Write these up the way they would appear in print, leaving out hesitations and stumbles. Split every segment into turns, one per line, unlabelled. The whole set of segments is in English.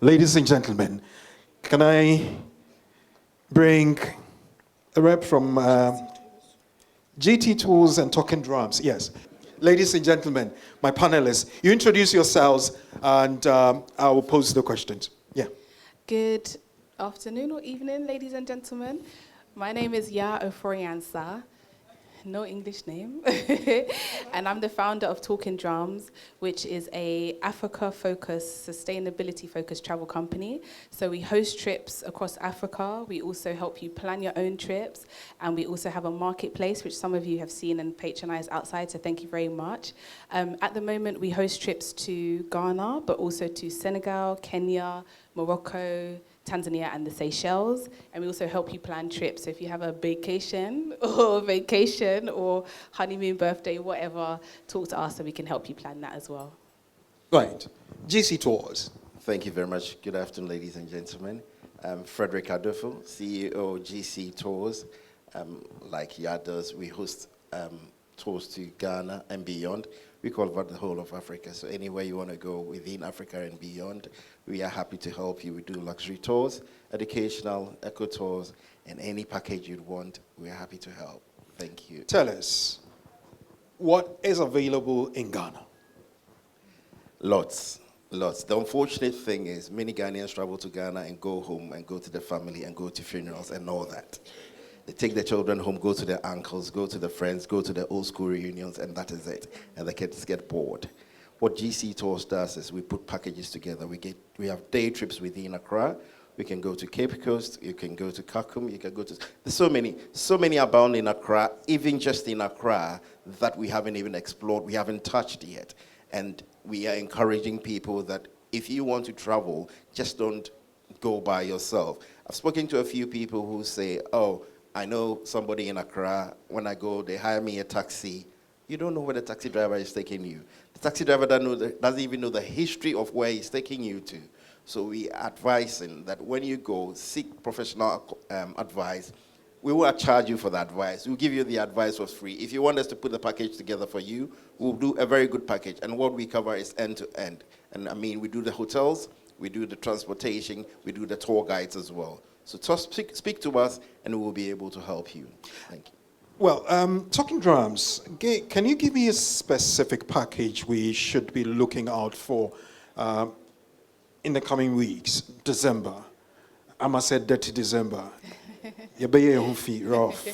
Ladies and gentlemen, can I bring a rep from GT Tools and Talking Drums? Yes. Ladies and gentlemen, my panelists, you introduce yourselves and I will pose the questions. Yeah.
Good afternoon or evening, ladies and gentlemen. My name is Ya Oforiansa. No English name. And I'm the founder of Talking Drums, which is a Africa-focused, sustainability-focused travel company. So we host trips across Africa. We also help you plan your own trips. And we also have a marketplace, which some of you have seen and patronized outside, so thank you very much. At the moment, we host trips to Ghana, but also to Senegal, Kenya, Morocco, Tanzania and the Seychelles, and we also help you plan trips. So if you have a vacation or honeymoon, birthday, whatever, talk to us so we can help you plan that as well.
Right. GC Tours.
Thank you very much. Good afternoon, ladies and gentlemen. I'm Frederick Adolfo, CEO of GC Tours. Like Yad does, we host tours to Ghana and beyond. We cover the whole of Africa, so anywhere you want to go within Africa and beyond, we are happy to help you. We do luxury tours, educational, eco tours, and any package you'd want, we are happy to help. Thank you.
Tell us, what is available in Ghana?
Lots. The unfortunate thing is many Ghanaians travel to Ghana and go home and go to the family and go to funerals and all that. They take their children home, go to their uncles, go to their friends, go to their old school reunions, and that is it. And the kids get bored. What GC Tours does is we put packages together. We have day trips within Accra. We can go to Cape Coast. You can go to Kakum. You can go to... There's so many abound in Accra, even just in Accra, that we haven't even explored, we haven't touched yet. And we are encouraging people that if you want to travel, just don't go by yourself. I've spoken to a few people who say, oh, I know somebody in Accra, when I go, they hire me a taxi. You don't know where the taxi driver is taking you. The taxi driver doesn't even know the history of where he's taking you to. So we advise that when you go, seek professional advice. We will charge you for the advice. We'll give you the advice for free. If you want us to put the package together for you, we'll do a very good package. And what we cover is end to end. And I mean, we do the hotels, we do the transportation, we do the tour guides as well. So speak to us, and we will be able to help you. Thank you.
Well, Talking Drums, can you give me a specific package we should be looking out for in the coming weeks? December. I must say dirty December. Rough.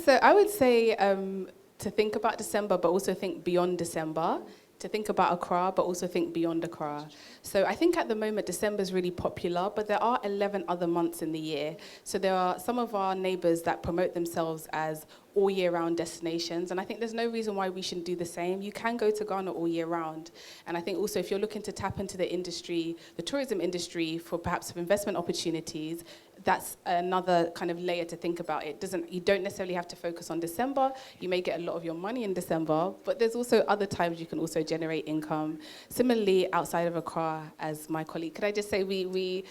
So I would say to think about December, but also think beyond December. To think about Accra, but also think beyond Accra. So I think at the moment, December is really popular, but there are 11 other months in the year. So there are some of our neighbors that promote themselves as all year round destinations. And I think there's no reason why we shouldn't do the same. You can go to Ghana all year round. And I think also if you're looking to tap into the industry, the tourism industry for perhaps investment opportunities, that's another kind of layer to think about. You don't necessarily have to focus on December. You may get a lot of your money in December, but there's also other times you can also generate income. Similarly, outside of Accra, as my colleague, could I just say we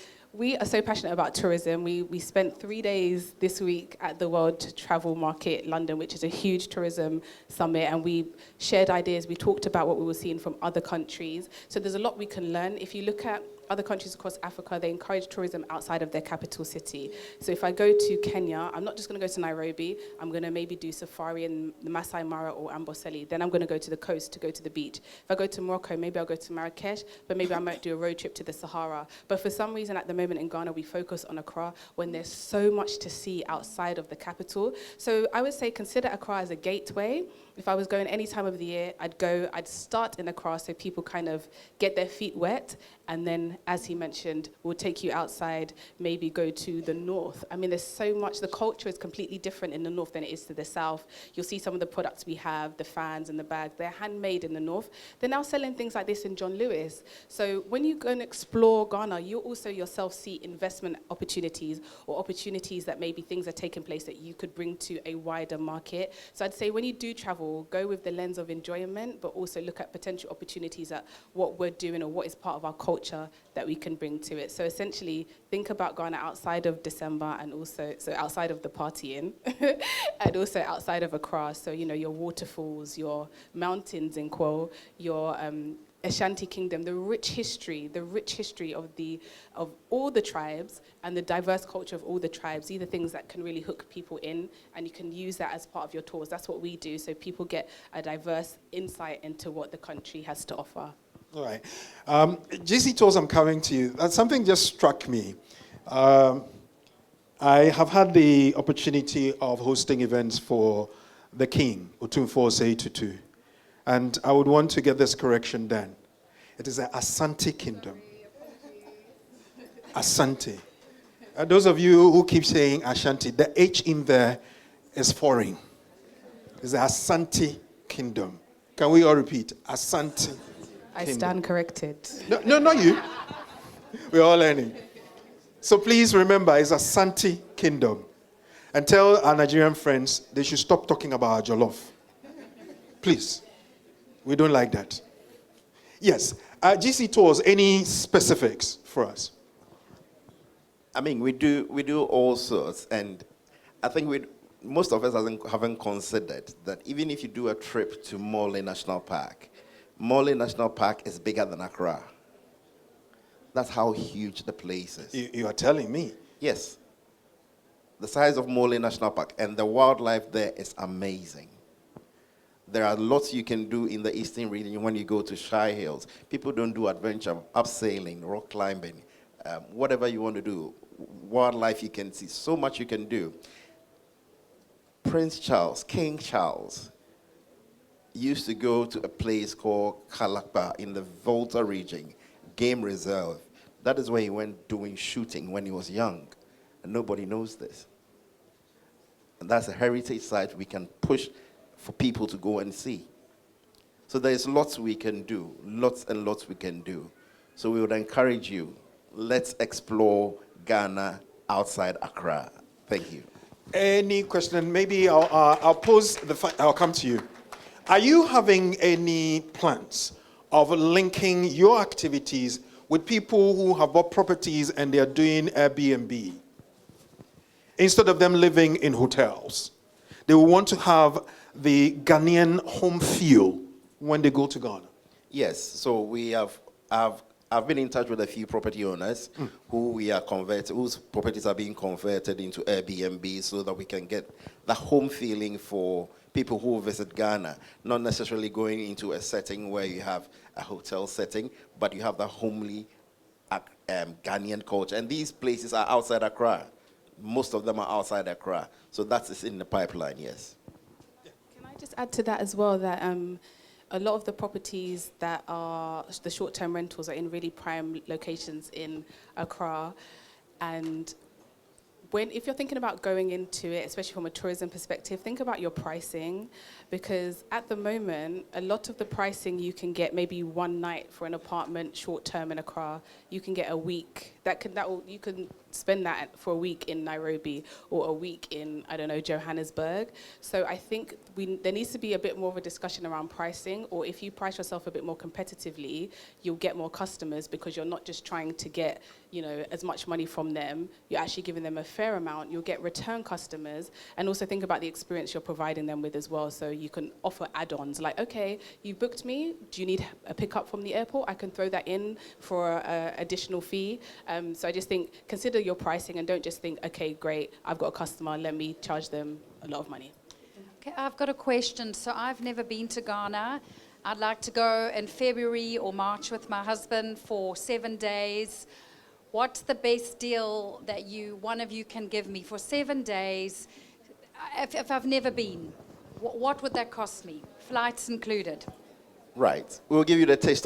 are so passionate about tourism. We spent 3 days this week at the World Travel Market London, which is a huge tourism summit, and we shared ideas. We talked about what we were seeing from other countries. So there's a lot we can learn. If you look at other countries across Africa, they encourage tourism outside of their capital city. So if I go to Kenya, I'm not just going to go to Nairobi. I'm going to maybe do safari in the Masai Mara or Amboseli. Then I'm going to go to the coast to go to the beach. If I go to Morocco, maybe I'll go to Marrakesh, but maybe I might do a road trip to the Sahara. But for some reason, at the moment in Ghana, we focus on Accra when there's so much to see outside of the capital. So I would say consider Accra as a gateway. If I was going any time of the year, I'd start in Accra so people kind of get their feet wet. And then, as he mentioned, we'll take you outside, maybe go to the north. I mean, there's so much, the culture is completely different in the north than it is to the south. You'll see some of the products we have, the fans and the bags, they're handmade in the north. They're now selling things like this in John Lewis. So when you go and explore Ghana, you'll also yourself see investment opportunities or opportunities that maybe things are taking place that you could bring to a wider market. So I'd say when you do travel, go with the lens of enjoyment, but also look at potential opportunities at what we're doing or what is part of our culture that we can bring to it. So essentially, think about Ghana outside of December and also, so outside of the partying, and also outside of Accra. So, you know, your waterfalls, your mountains in Kwo, your Ashanti Kingdom, the rich history of all the tribes and the diverse culture of all the tribes. These are things that can really hook people in, and you can use that as part of your tours. That's what we do, so people get a diverse insight into what the country has to offer.
All right. GC Tours, I'm coming to you. Something just struck me. I have had the opportunity of hosting events for the King, Otumfuo Osei Tutu. And I would want to get this correction done. It is the Asante Kingdom. Asante. Those of you who keep saying Ashanti, the H in there is foreign. It's the Asante Kingdom. Can we all repeat? Asante
I
Kingdom.
stand corrected.
No, not you. We're all learning. So please remember, it's Asante Kingdom. And tell our Nigerian friends they should stop talking about our jollof. Please. We don't like that. Yes. GC Tours, any specifics for us?
I mean, we do all sorts, and I think most of us haven't considered that even if you do a trip to Morley National Park is bigger than Accra. That's how huge the place is.
You are telling me?
Yes. The size of Morley National Park, and the wildlife there is amazing. There are lots you can do in the eastern region when you go to Shy Hills. People don't do adventure, abseiling, rock climbing, whatever you want to do. Wildlife you can see, so much you can do. Prince Charles, King Charles, used to go to a place called Kalakpa in the Volta region, game reserve. That is where he went doing shooting when he was young. And nobody knows this. And that's a heritage site we can push for people to go and see. So there's lots we can do, lots and lots we can do. So we would encourage you, let's explore Ghana outside Accra. Thank you.
Any question? Maybe I'll pose I'll come to you. Are you having any plans of linking your activities with people who have bought properties and they are doing Airbnb? Instead of them living in hotels, they will want to have the Ghanaian home feel when they go to Ghana.
Yes, so I've been in touch with a few property owners whose properties are being converted into Airbnb so that we can get the home feeling for people who visit Ghana, not necessarily going into a setting where you have a hotel setting, but you have the homely Ghanaian culture. And these places are outside Accra. Most of them are outside Accra. So that is in the pipeline, yes.
Can I just add to that as well that a lot of the properties that are the short-term rentals are in really prime locations in Accra, and if you're thinking about going into it, especially from a tourism perspective, think about your pricing, because at the moment, a lot of the pricing you can get maybe one night for an apartment short-term in Accra, you can get a week. You can spend that for a week in Nairobi or a week in, I don't know, Johannesburg. So I think there needs to be a bit more of a discussion around pricing, or if you price yourself a bit more competitively, you'll get more customers because you're not just trying to get, as much money from them. You're actually giving them a fair amount. You'll get return customers, and also think about the experience you're providing them with as well. So you can offer add-ons like, okay, you booked me. Do you need a pickup from the airport? I can throw that in for an additional fee. So I just think, consider your pricing and don't just think, okay, great, I've got a customer, let me charge them a lot of money.
Okay, I've got a question. So I've never been to Ghana. I'd like to go in February or March with my husband for 7 days. What's the best deal that one of you can give me for 7 days? If I've never been, what would that cost me? Flights included.
Right. We'll give you the taste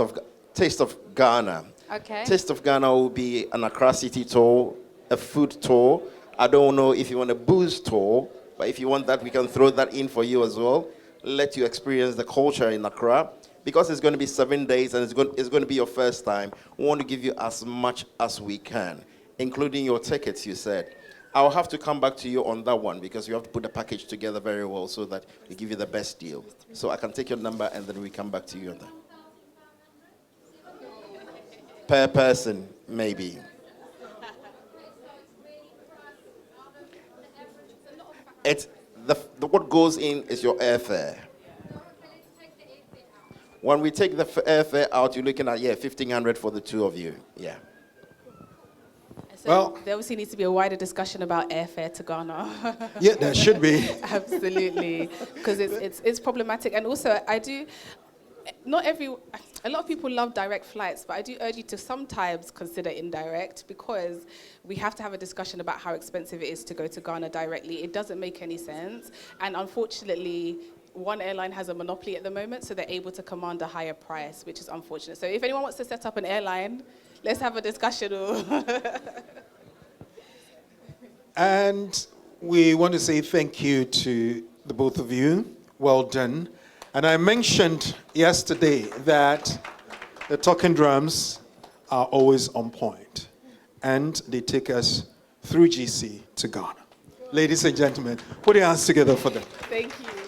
of Ghana.
Okay.
Taste of Ghana will be an Accra City tour, a food tour. I don't know if you want a booze tour, but if you want that, we can throw that in for you as well. Let you experience the culture in Accra. Because it's going to be 7 days and it's going to be your first time, we want to give you as much as we can, including your tickets, you said. I'll have to come back to you on that one because you have to put the package together very well so that we give you the best deal. So I can take your number and then we come back to you on that. Per person, maybe. What goes in is your airfare. When we take the airfare out, you're looking at, 1,500 for the two of you. Yeah.
So
Well-
there obviously needs to be a wider discussion about airfare to Ghana.
Yeah, there should be.
Absolutely, because it's problematic, and also a lot of people love direct flights, but I do urge you to sometimes consider indirect, because we have to have a discussion about how expensive it is to go to Ghana directly. It doesn't make any sense, and unfortunately, one airline has a monopoly at the moment, so they're able to command a higher price, which is unfortunate. So if anyone wants to set up an airline, let's have a discussion.
And we want to say thank you to the both of you. Well done. And I mentioned yesterday that the talking drums are always on point, and they take us through GC to Ghana. Ladies and gentlemen, put your hands together for them.
Thank you.